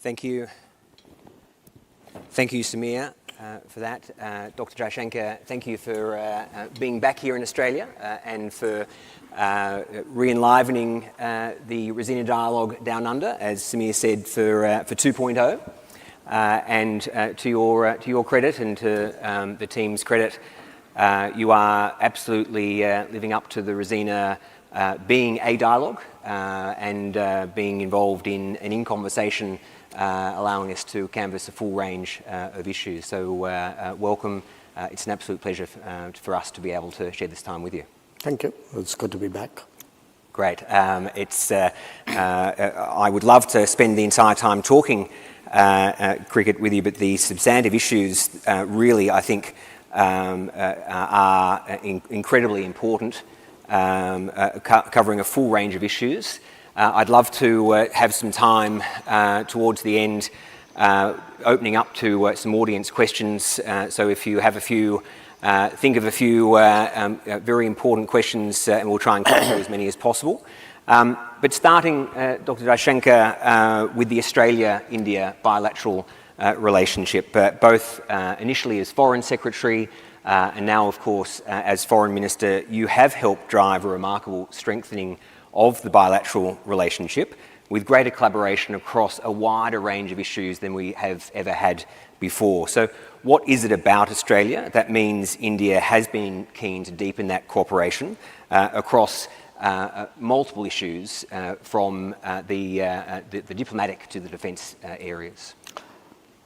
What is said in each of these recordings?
Thank you. Thank you, Samir, for that. Dr. Jaishankar, thank you for being back here in Australia and for re-enlivening the Raisina Dialogue Down Under, as Samir said, for 2.0. And to your credit and to the team's credit, you are absolutely living up to the Raisina being a dialogue and being involved in conversation, allowing us to canvass a full range of issues. So welcome. It's an absolute pleasure for us to be able to share this time with you. Thank you. It's good to be back. Great. I would love to spend the entire time talking cricket with you, but the substantive issues really, I think, are incredibly important, covering a full range of issues. I'd love to have some time towards the end opening up to some audience questions. So if you have a few, think of a few very important questions and we'll try and cover as many as possible. But starting, Dr. Jaishankar, with the Australia-India bilateral relationship, both initially as Foreign Secretary and now, of course, as Foreign Minister, you have helped drive a remarkable strengthening of the bilateral relationship with greater collaboration across a wider range of issues than we have ever had before. So what is it about Australia that means India has been keen to deepen that cooperation across multiple issues from the diplomatic to the defence areas?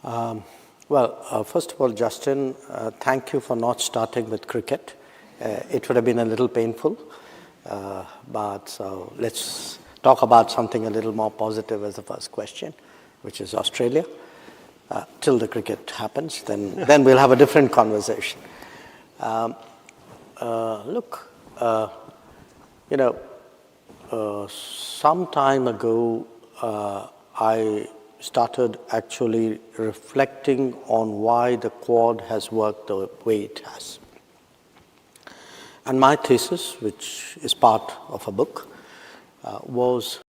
Well, first of all, Justin, thank you for not starting with cricket. It would have been a little painful. But so let's talk about something a little more positive as the first question, which is Australia. Till the cricket happens, then we'll have a different conversation. Look, some time ago, I started actually reflecting on why the Quad has worked the way it has. And my thesis, which is part of a book, was,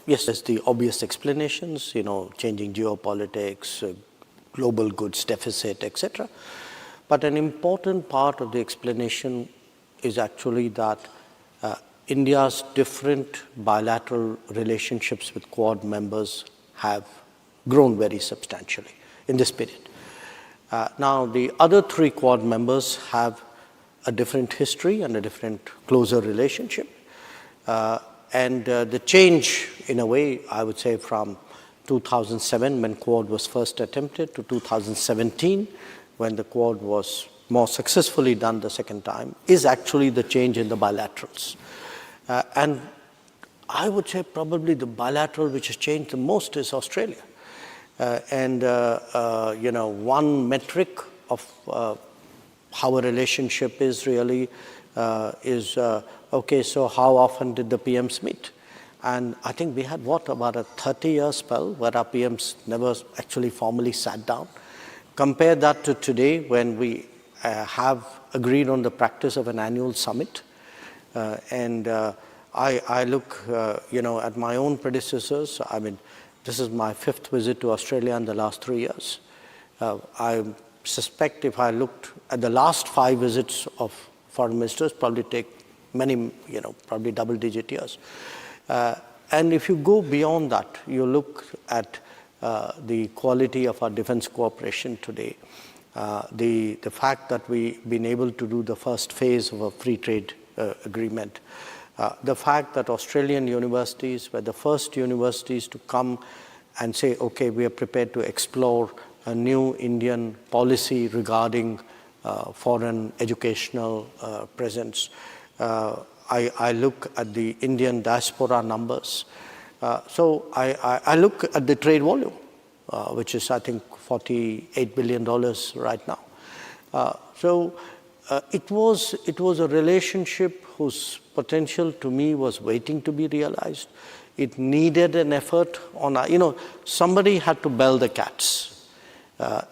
yes, there's the obvious explanations, changing geopolitics, global goods deficit, etc. But an important part of the explanation is actually that India's different bilateral relationships with Quad members have grown very substantially in this period. Now, the other three Quad members have a different history and a different, closer relationship. And the change, in a way, I would say from 2007, when Quad was first attempted, to 2017, when the Quad was more successfully done the second time, is actually the change in the bilaterals. And I would say probably the bilateral which has changed the most is Australia. One metric of how a relationship is really is, okay, so how often did the PMs meet? And I think we had, about a 30-year spell where our PMs never actually formally sat down. Compare that to today when we have agreed on the practice of an annual summit. I look, at my own predecessors. I mean, this is my 5th visit to Australia in the last 3 years. I suspect if I looked at the last 5 visits of foreign ministers, probably take many, probably double-digit years. And if you go beyond that, you look at the quality of our defense cooperation today, the fact that we've been able to do the first phase of a free trade agreement, the fact that Australian universities were the first universities to come and say, okay, we are prepared to explore a new Indian policy regarding foreign educational presence. I look at the Indian diaspora numbers. So I look at the trade volume, which is, I think, $48 billion right now. So it was a relationship whose potential to me was waiting to be realized. It needed an effort on, somebody had to bell the cats.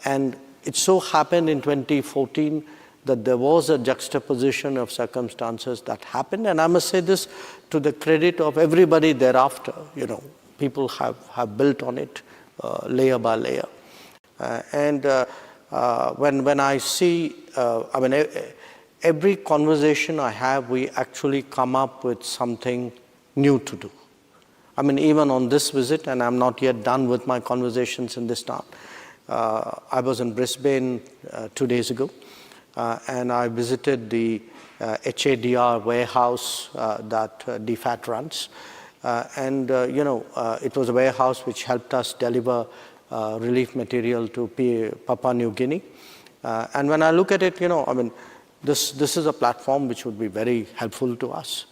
And it so happened in 2014 that there was a juxtaposition of circumstances that happened. And I must say this to the credit of everybody thereafter. People have built on it. layer by layer. When I see, every conversation I have, we actually come up with something new to do. Even on this visit, and I'm not yet done with my conversations in this town. I was in Brisbane 2 days ago, and I visited the HADR warehouse that DFAT runs. It was a warehouse which helped us deliver relief material to Papua New Guinea. And when I look at it, this is a platform which would be very helpful to us.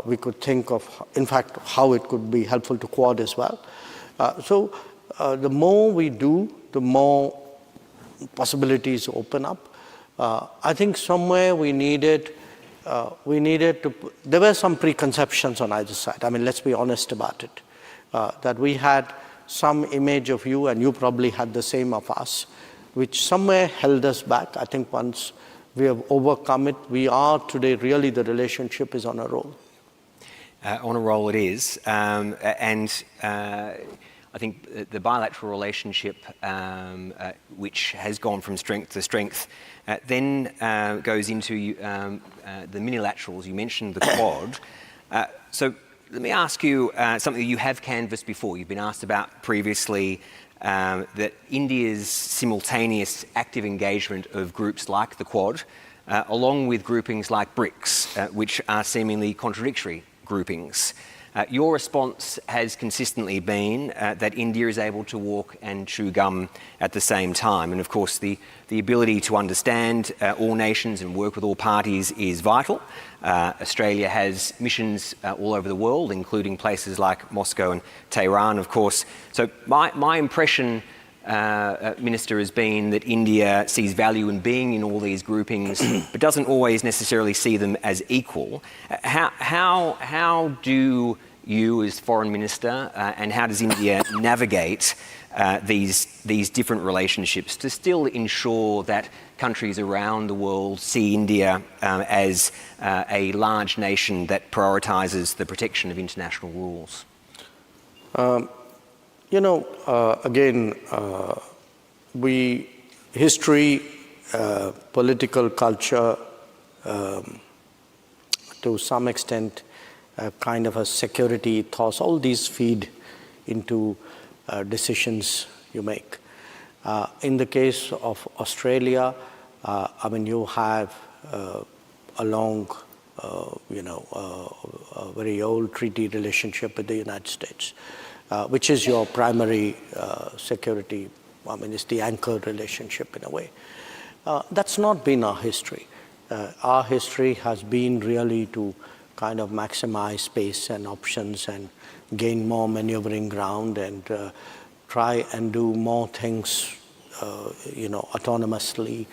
We could think of, in fact, how it could be helpful to Quad as well. So the more we do, the more possibilities open up. I think somewhere we needed to, there were some preconceptions on either side. Let's be honest about it. That we had some image of you, and you probably had the same of us, which somewhere held us back. I think once we have overcome it, we are today, really the relationship is on a roll. On a roll it is. I think the bilateral relationship, which has gone from strength to strength, then goes into the minilaterals. You mentioned the Quad. So let me ask you something you have canvassed before. You've been asked about previously that India's simultaneous active engagement of groups like the Quad, along with groupings like BRICS, which are seemingly contradictory groupings. Your response has consistently been that India is able to walk and chew gum at the same time. And of course, the ability to understand all nations and work with all parties is vital. Australia has missions all over the world, including places like Moscow and Tehran, of course. So my impression, Minister, has been that India sees value in being in all these groupings, but doesn't always necessarily see them as equal. How do you, as Foreign Minister, and how does India navigate these different relationships to still ensure that countries around the world see India as a large nation that prioritises the protection of international rules? History, political culture, to some extent, kind of a security ethos, all these feed into decisions you make. In the case of Australia, you have a long, a very old treaty relationship with the United States, which is your primary security. It's the anchor relationship in a way. That's not been our history. Our history has been really to kind of maximize space and options and gain more maneuvering ground and try and do more things, autonomously.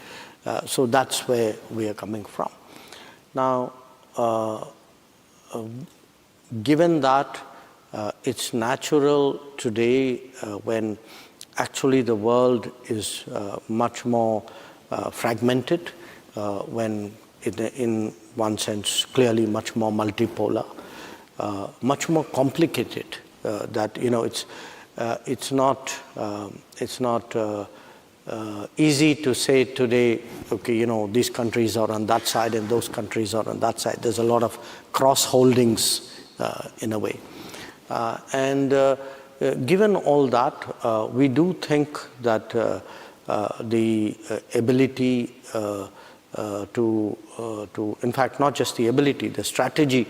So that's where we are coming from. Now, given that, it's natural today when actually the world is much more fragmented, when in one sense clearly much more multipolar, much more complicated, that it's not easy to say today, okay, these countries are on that side and those countries are on that side. There's a lot of cross holdings in a way. Given all that, we do think that the ability to, in fact, not just the ability, the strategy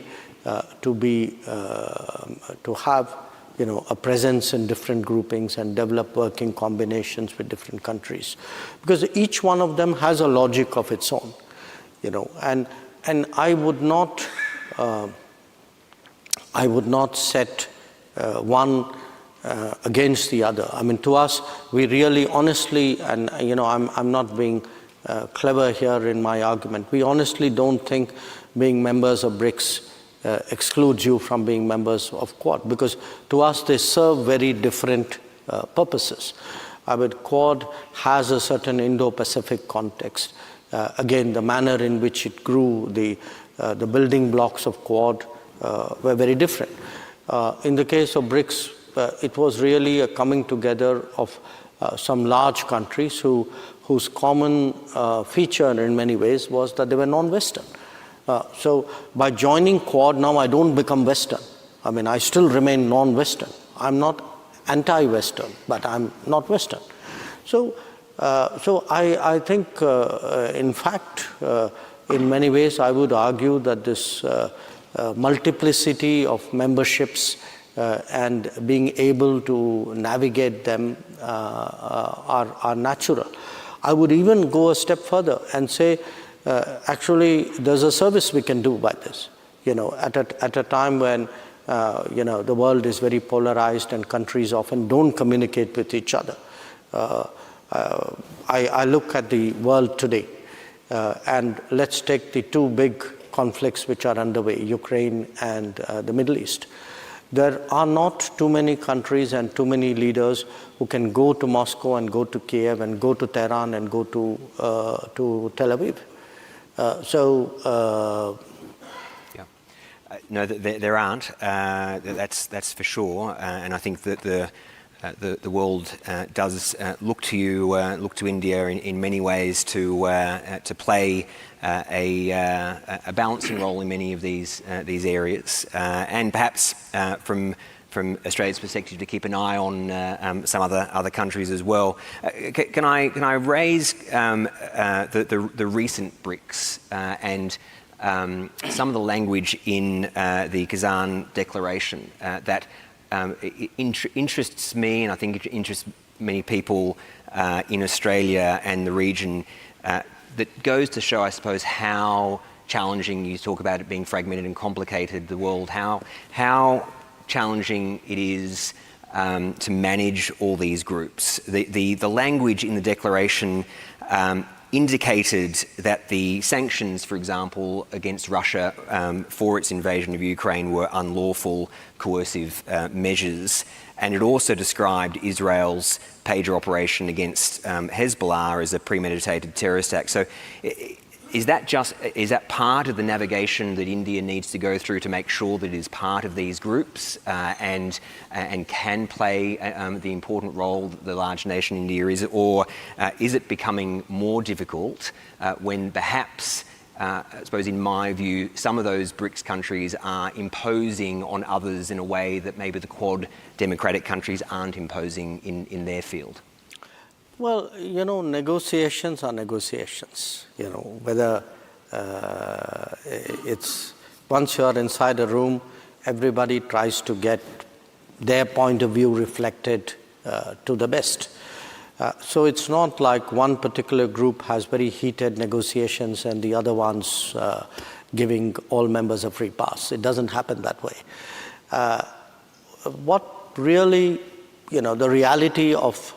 to have, a presence in different groupings and develop working combinations with different countries, because each one of them has a logic of its own, and I would not set one against the other. To us, we really honestly, and I'm not being clever here in my argument, we honestly don't think being members of BRICS excludes you from being members of Quad, because to us they serve very different purposes. Quad has a certain Indo-Pacific context. Again, the manner in which it grew, the building blocks of Quad were very different. In the case of BRICS, it was really a coming together of some large countries whose common feature in many ways was that they were non-Western. So by joining Quad, now I don't become Western. I mean, I still remain non-Western. I'm not anti-Western, but I'm not Western. So I think, in fact, in many ways, I would argue that this multiplicity of memberships and being able to navigate them are natural. I would even go a step further and say, actually, there's a service we can do by this. At a time when the world is very polarized and countries often don't communicate with each other. I look at the world today, and let's take the two big conflicts which are underway, Ukraine and the Middle East. There are not too many countries and too many leaders who can go to Moscow and go to Kiev and go to Tehran and go to Tel Aviv. No, there aren't. That's for sure. And I think that the world does look to you, look to India in many ways to play a balancing role in many of these areas, and perhaps from Australia's perspective to keep an eye on some other countries as well. Can I raise the recent BRICS and some of the language in the Kazan Declaration that interests me, and I think it interests many people in Australia and the region, that goes to show, I suppose, how challenging, you talk about it being fragmented and complicated, the world, how challenging it is to manage all these groups. The language in the declaration indicated that the sanctions, for example, against Russia for its invasion of Ukraine were unlawful, coercive measures. And it also described Israel's pager operation against Hezbollah as a premeditated terrorist act. So is that part of the navigation that India needs to go through to make sure that it is part of these groups and can play the important role that the large nation India is, or is it becoming more difficult when perhaps, I suppose in my view, some of those BRICS countries are imposing on others in a way that maybe the Quad democratic countries aren't imposing in their field? Well, negotiations are negotiations. Whether it's once you're inside a room, everybody tries to get their point of view reflected to the best. So it's not like one particular group has very heated negotiations and the other ones giving all members a free pass. It doesn't happen that way. What really, the reality of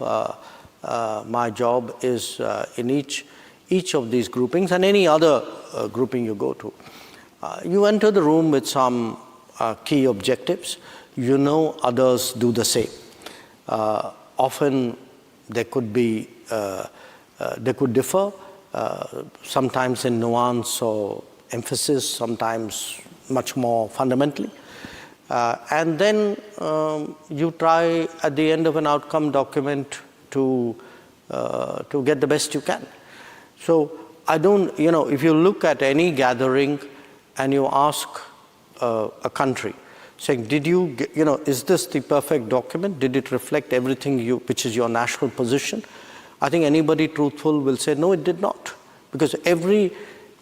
my job is in each of these groupings and any other grouping you go to, you enter the room with some key objectives. Others do the same. Often they could differ, sometimes in nuance or emphasis, sometimes much more fundamentally. And then you try at the end of an outcome document to get the best you can. So I don't, if you look at any gathering and you ask a country, saying, did you, is this the perfect document? Did it reflect everything which is your national position? I think anybody truthful will say, no, it did not. Because every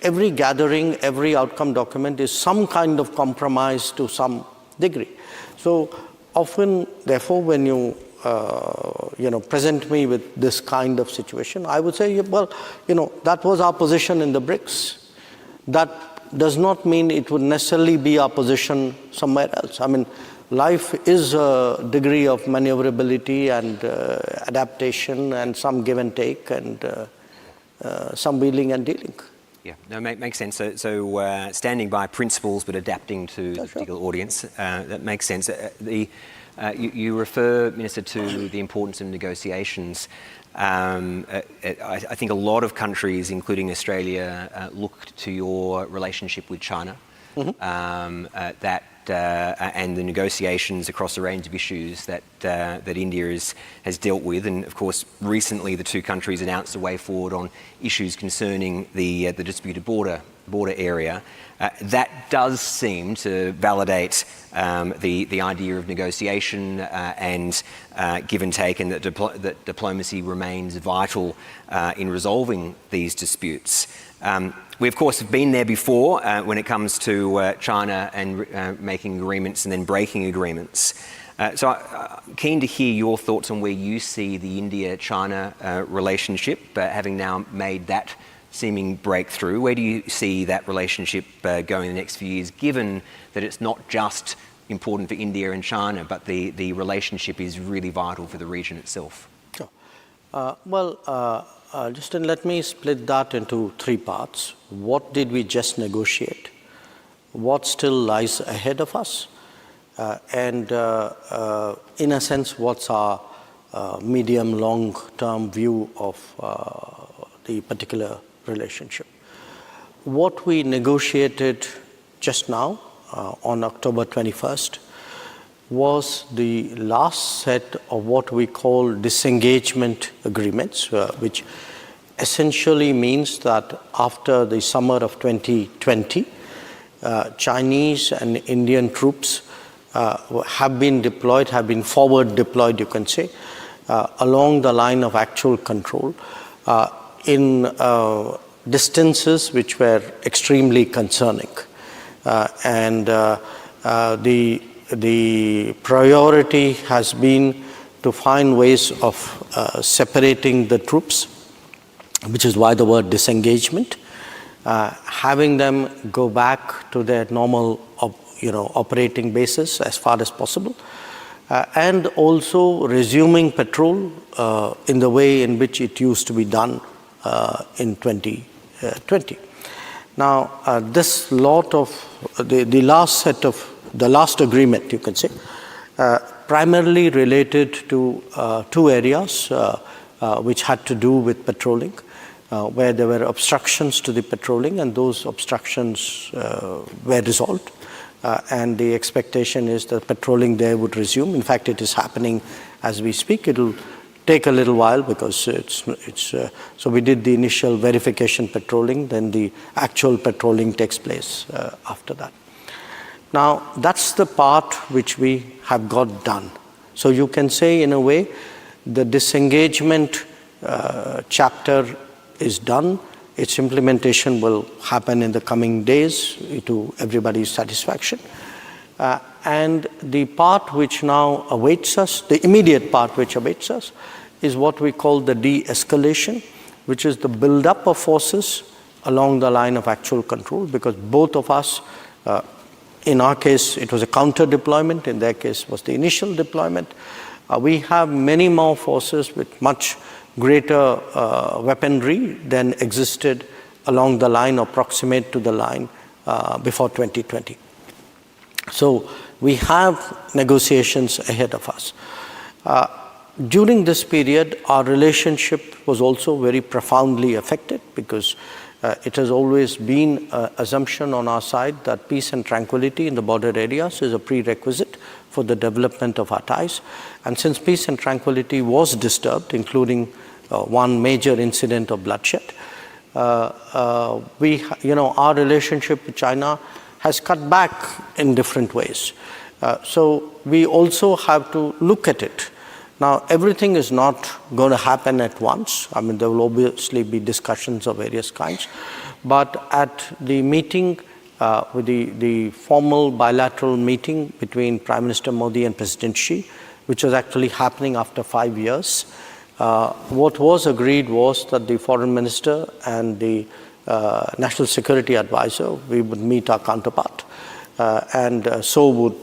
gathering, every outcome document is some kind of compromise to some degree. So often, therefore, when you present me with this kind of situation, I would say, well, that was our position in the BRICS. That does not mean it would necessarily be our position somewhere else. I mean, life is a degree of maneuverability and adaptation and some give and take and some wheeling and dealing. Yeah, no, makes sense. So standing by principles but adapting to the particular audience, that makes sense. You refer, Minister, to the importance of negotiations. I think a lot of countries, including Australia, look to your relationship with China and the negotiations across a range of issues that India has dealt with. And of course, recently the two countries announced a way forward on issues concerning the disputed border area. That does seem to validate the idea of negotiation and give and take, and that diplomacy remains vital in resolving these disputes. We, of course, have been there before when it comes to China and making agreements and then breaking agreements. So I'm keen to hear your thoughts on where you see the India-China relationship, having now made that seeming breakthrough. Where do you see that relationship going in the next few years, given that it's not just important for India and China, but the relationship is really vital for the region itself? Sure. Justin, let me split that into three parts. What did we just negotiate? What still lies ahead of us? And in a sense, what's our medium, long-term view of the particular relationship? What we negotiated just now on October 21st was the last set of what we call disengagement agreements, which essentially means that after the summer of 2020, Chinese and Indian troops have been deployed, have been forward deployed, you can say, along the line of actual control in distances which were extremely concerning. The priority has been to find ways of separating the troops, which is why the word disengagement, having them go back to their normal operating basis as far as possible, and also resuming patrol in the way in which it used to be done in 2020. Now, this lot of the last set of the last agreement, you can say, primarily related to two areas which had to do with patrolling, where there were obstructions to the patrolling, and those obstructions were resolved. And the expectation is that patrolling there would resume. In fact, it is happening as we speak. It'll take a little while because so we did the initial verification patrolling, then the actual patrolling takes place after that. Now, that's the part which we have got done. So you can say, in a way, the disengagement chapter is done. Its implementation will happen in the coming days to everybody's satisfaction. And the part which now awaits us, the immediate part which awaits us, is what we call the de-escalation, which is the build-up of forces along the line of actual control, because both of us, in our case, it was a counter-deployment. In their case, was the initial deployment. We have many more forces with much greater weaponry than existed along the line or proximate to the line before 2020. So we have negotiations ahead of us. During this period, our relationship was also very profoundly affected, because it has always been an assumption on our side that peace and tranquility in the border areas is a prerequisite for the development of our ties. And since peace and tranquility was disturbed, including one major incident of bloodshed, our relationship with China has cut back in different ways. So we also have to look at it. Now, everything is not going to happen at once. I mean, there will obviously be discussions of various kinds. But at the meeting, with the formal bilateral meeting between Prime Minister Modi and President Xi, which was actually happening after 5 years, what was agreed was that the Foreign Minister and the National Security Advisor, we would meet our counterpart, and so would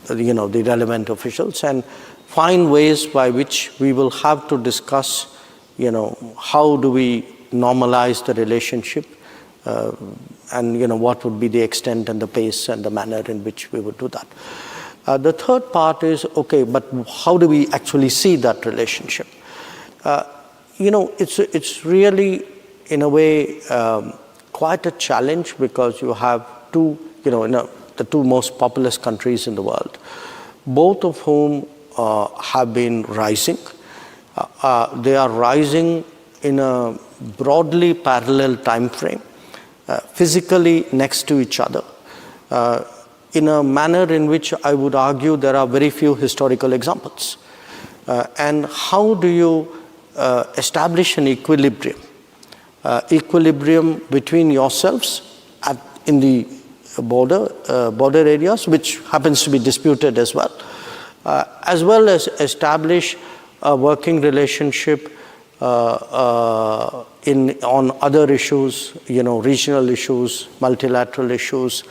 the relevant officials, and find ways by which we will have to discuss, how do we normalize the relationship, and what would be the extent and the pace and the manner in which we would do that. The third part is, okay, but how do we actually see that relationship? It's really, in a way, quite a challenge, because you have two the two most populous countries in the world, both of whom have been rising. They are rising in a broadly parallel time frame, physically next to each other, in a manner in which I would argue there are very few historical examples. And how do you establish an equilibrium? Equilibrium between yourselves in the border areas, which happens to be disputed as well as establish a working relationship on other issues, regional issues, multilateral issues.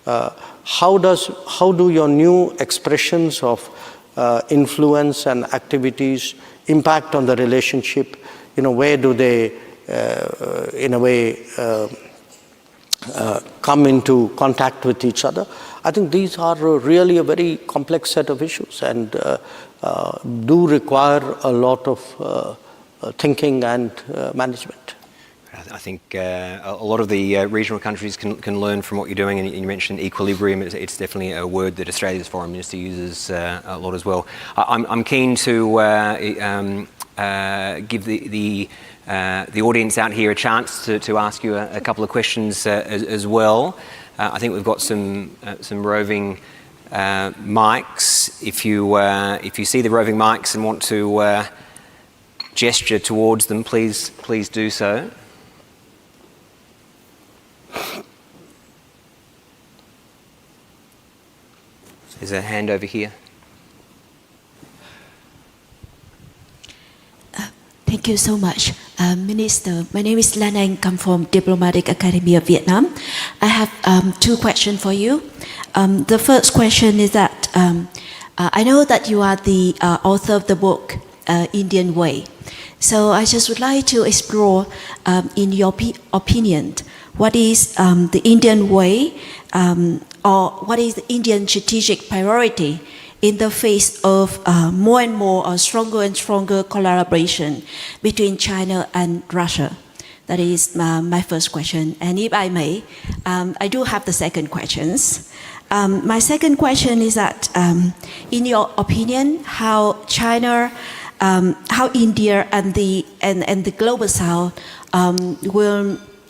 How do your new expressions of influence and activities impact on the relationship? Where do they, in a way, come into contact with each other? I think these are really a very complex set of issues and do require a lot of thinking and management. I think a lot of the regional countries can learn from what you're doing, and you mentioned equilibrium. It's definitely a word that Australia's foreign minister uses a lot as well. I'm keen to give the audience out here a chance to ask you a couple of questions as well. I think we've got some roving mics. If you see the roving mics and want to gesture towards them, please do so. There's a hand over here. Thank you so much. Minister, my name is Lan Anh, come from Diplomatic Academy of Vietnam. I have two questions for you. The first question is that I know that you are the author of the book, Indian Way. So I just would like to explore, in your opinion, what is the Indian way, or what is the Indian strategic priority in the face of more and more stronger and stronger collaboration between China and Russia? That is my first question. And if I may, I do have the second questions. My second question is that, in your opinion, how China, how India and the global South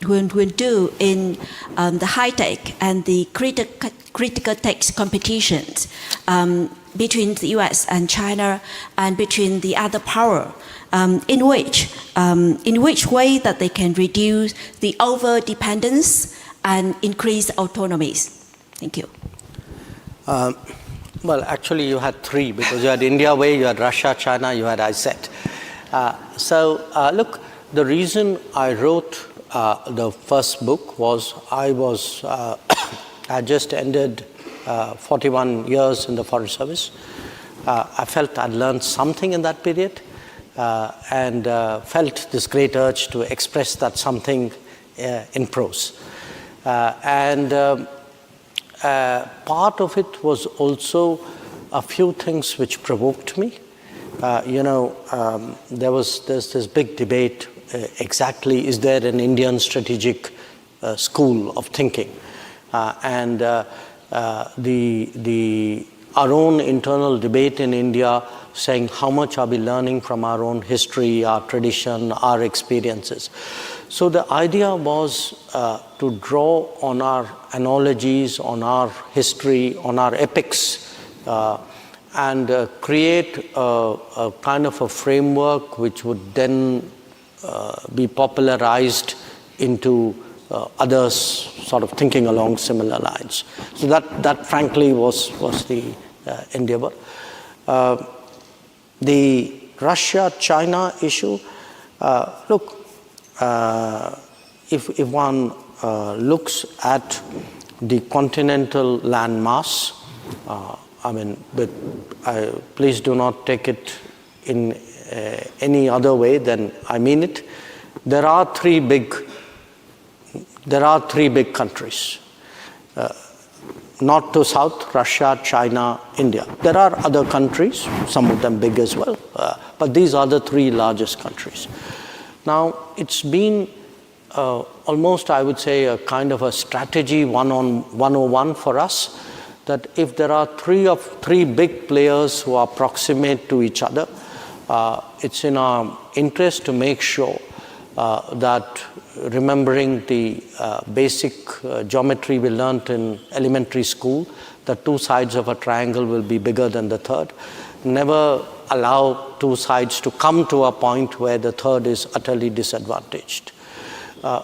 will do in the high-tech and the critical tech competitions between the US and China and between the other power, in which way that they can reduce the over-dependence and increase autonomies? Thank you. Well, actually you had three, because you had India Way, you had Russia, China, you had ISET. Look, the reason I wrote the first book was I just ended 41 years in the Foreign Service. I felt I'd learned something in that period and felt this great urge to express that something in prose. Part of it was also a few things which provoked me. There's this big debate, exactly, is there an Indian strategic school of thinking? Our own internal debate in India saying how much are we learning from our own history, our tradition, our experiences. So the idea was to draw on our analogies, on our history, on our epics, and create a kind of a framework which would then be popularized into others sort of thinking along similar lines. So that frankly was the endeavor. The Russia-China issue, look, if one looks at the continental landmass, please do not take it in any other way than I mean it. There are three big countries, north to south, Russia, China, India. There are other countries, some of them big as well, but these are the three largest countries. Now, it's been almost, I would say, a kind of a strategy 101 for us, that if there are three big players who are proximate to each other, it's in our interest to make sure that, remembering the basic geometry we learnt in elementary school, the two sides of a triangle will be bigger than the third. Never allow two sides to come to a point where the third is utterly disadvantaged.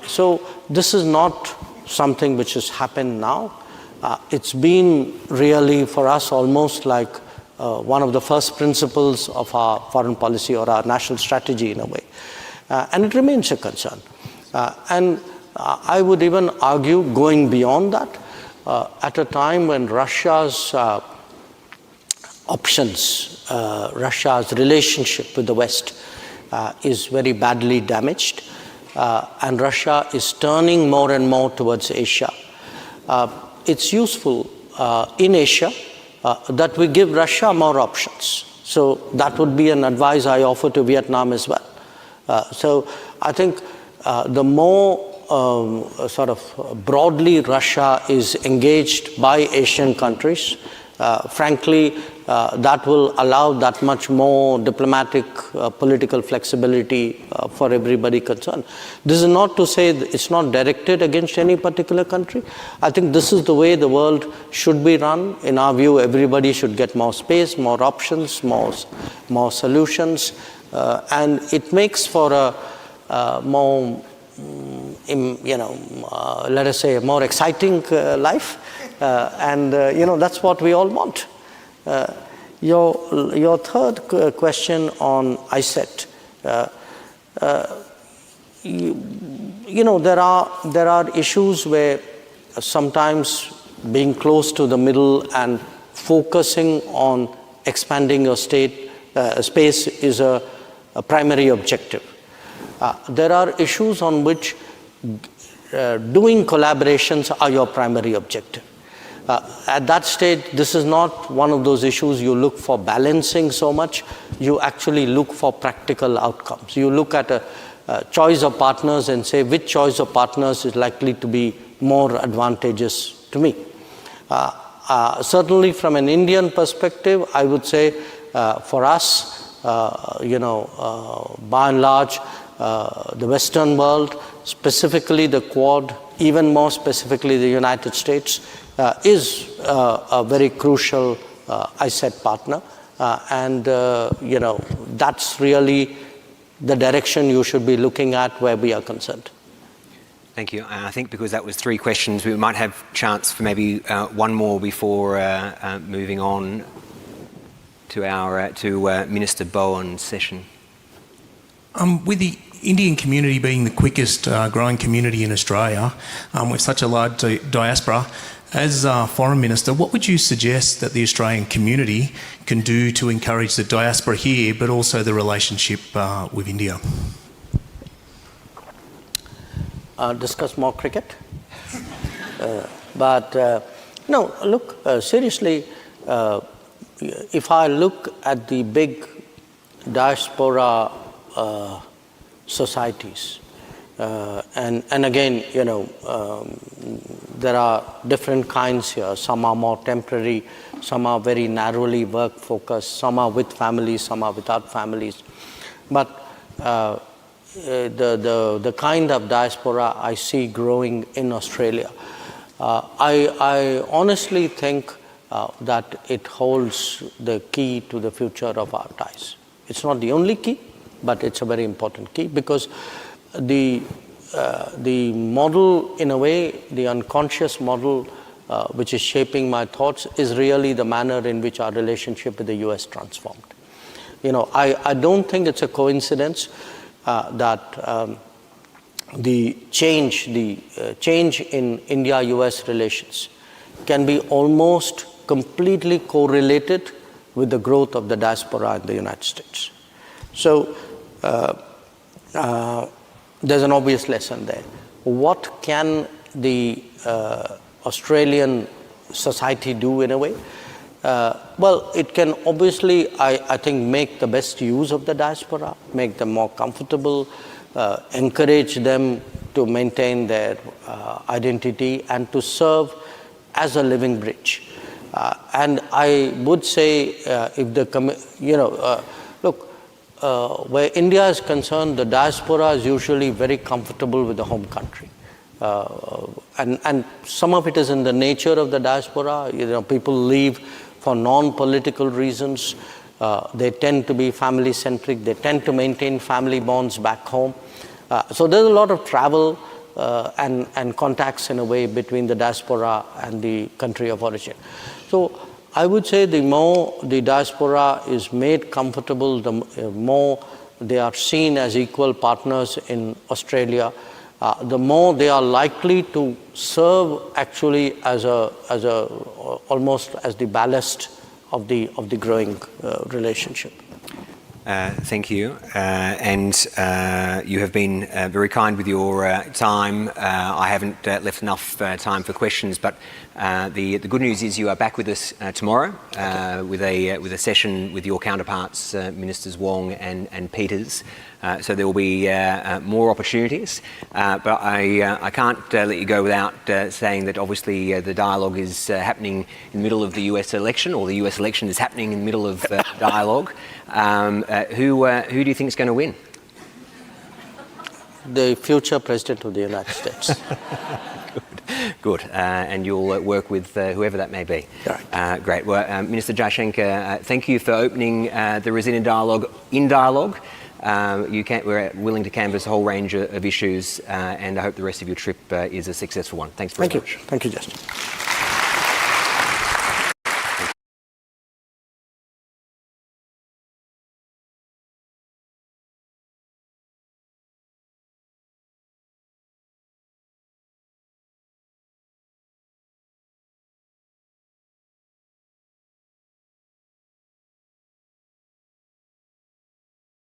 So this is not something which has happened now. It's been really for us almost like one of the first principles of our foreign policy or our national strategy in a way. And it remains a concern. And I would even argue, going beyond that, at a time when Russia's options, Russia's relationship with the West is very badly damaged, and Russia is turning more and more towards Asia. It's useful in Asia that we give Russia more options. So that would be an advice I offer to Vietnam as well. So I think the more sort of broadly Russia is engaged by Asian countries, frankly, that will allow that much more diplomatic, political flexibility for everybody concerned. This is not to say that it's not directed against any particular country. I think this is the way the world should be run. In our view, everybody should get more space, more options, more solutions, and it makes for a more, let us say, a more exciting life, and that's what we all want. Your third question on ISET, there are issues where sometimes being close to the middle and focusing on expanding your space is a primary objective. There are issues on which doing collaborations are your primary objective. At that stage, this is not one of those issues you look for balancing so much. You actually look for practical outcomes. You look at a choice of partners and say, which choice of partners is likely to be more advantageous to me? Certainly from an Indian perspective, I would say for us, by and large, the Western world, specifically the Quad, even more specifically the United States, is a very crucial ISET partner, and that's really the direction you should be looking at where we are concerned. Thank you. I think because that was three questions, we might have chance for maybe one more before moving on to our Minister Bowen's session. With the Indian community being the quickest growing community in Australia, with such a large diaspora, as Foreign Minister, what would you suggest that the Australian community can do to encourage the diaspora here, but also the relationship with India? Discuss more cricket. No, look, seriously, if I look at the big diaspora societies, and again, there are different kinds here. Some are more temporary, some are very narrowly work focused, some are with families, some are without families. But the kind of diaspora I see growing in Australia, I honestly think that it holds the key to the future of our ties. It's not the only key, but it's a very important key, because the model, in a way, the unconscious model which is shaping my thoughts is really the manner in which our relationship with the US transformed. I don't think it's a coincidence that the change in India-US relations can be almost completely correlated with the growth of the diaspora in the United States. So there's an obvious lesson there. What can the Australian society do in a way? Well, it can obviously, I think, make the best use of the diaspora, make them more comfortable, encourage them to maintain their identity and to serve as a living bridge. And I would say, if the, look, where India is concerned, the diaspora is usually very comfortable with the home country. And some of it is in the nature of the diaspora. People leave for non-political reasons. They tend to be family-centric. They tend to maintain family bonds back home. So there's a lot of travel and contacts in a way between the diaspora and the country of origin. So I would say the more the diaspora is made comfortable, the more they are seen as equal partners in Australia, the more they are likely to serve actually as almost as the ballast of the growing relationship. Thank you. And you have been very kind with your time. I haven't left enough time for questions, but the good news is you are back with us tomorrow with a session with your counterparts, Ministers Wong and Peters. So there will be more opportunities. But I can't let you go without saying that obviously the dialogue is happening in the middle of the US election, or the US election is happening in the middle of dialogue. Who do you think is going to win? The future President of the United States. Good. And you'll work with whoever that may be. Right. Great. Well, Minister Jaishankar, thank you for opening the Raisina Dialogue in dialogue. We're willing to canvass a whole range of issues, and I hope the rest of your trip is a successful one. Thanks very much. Thank you, Justin.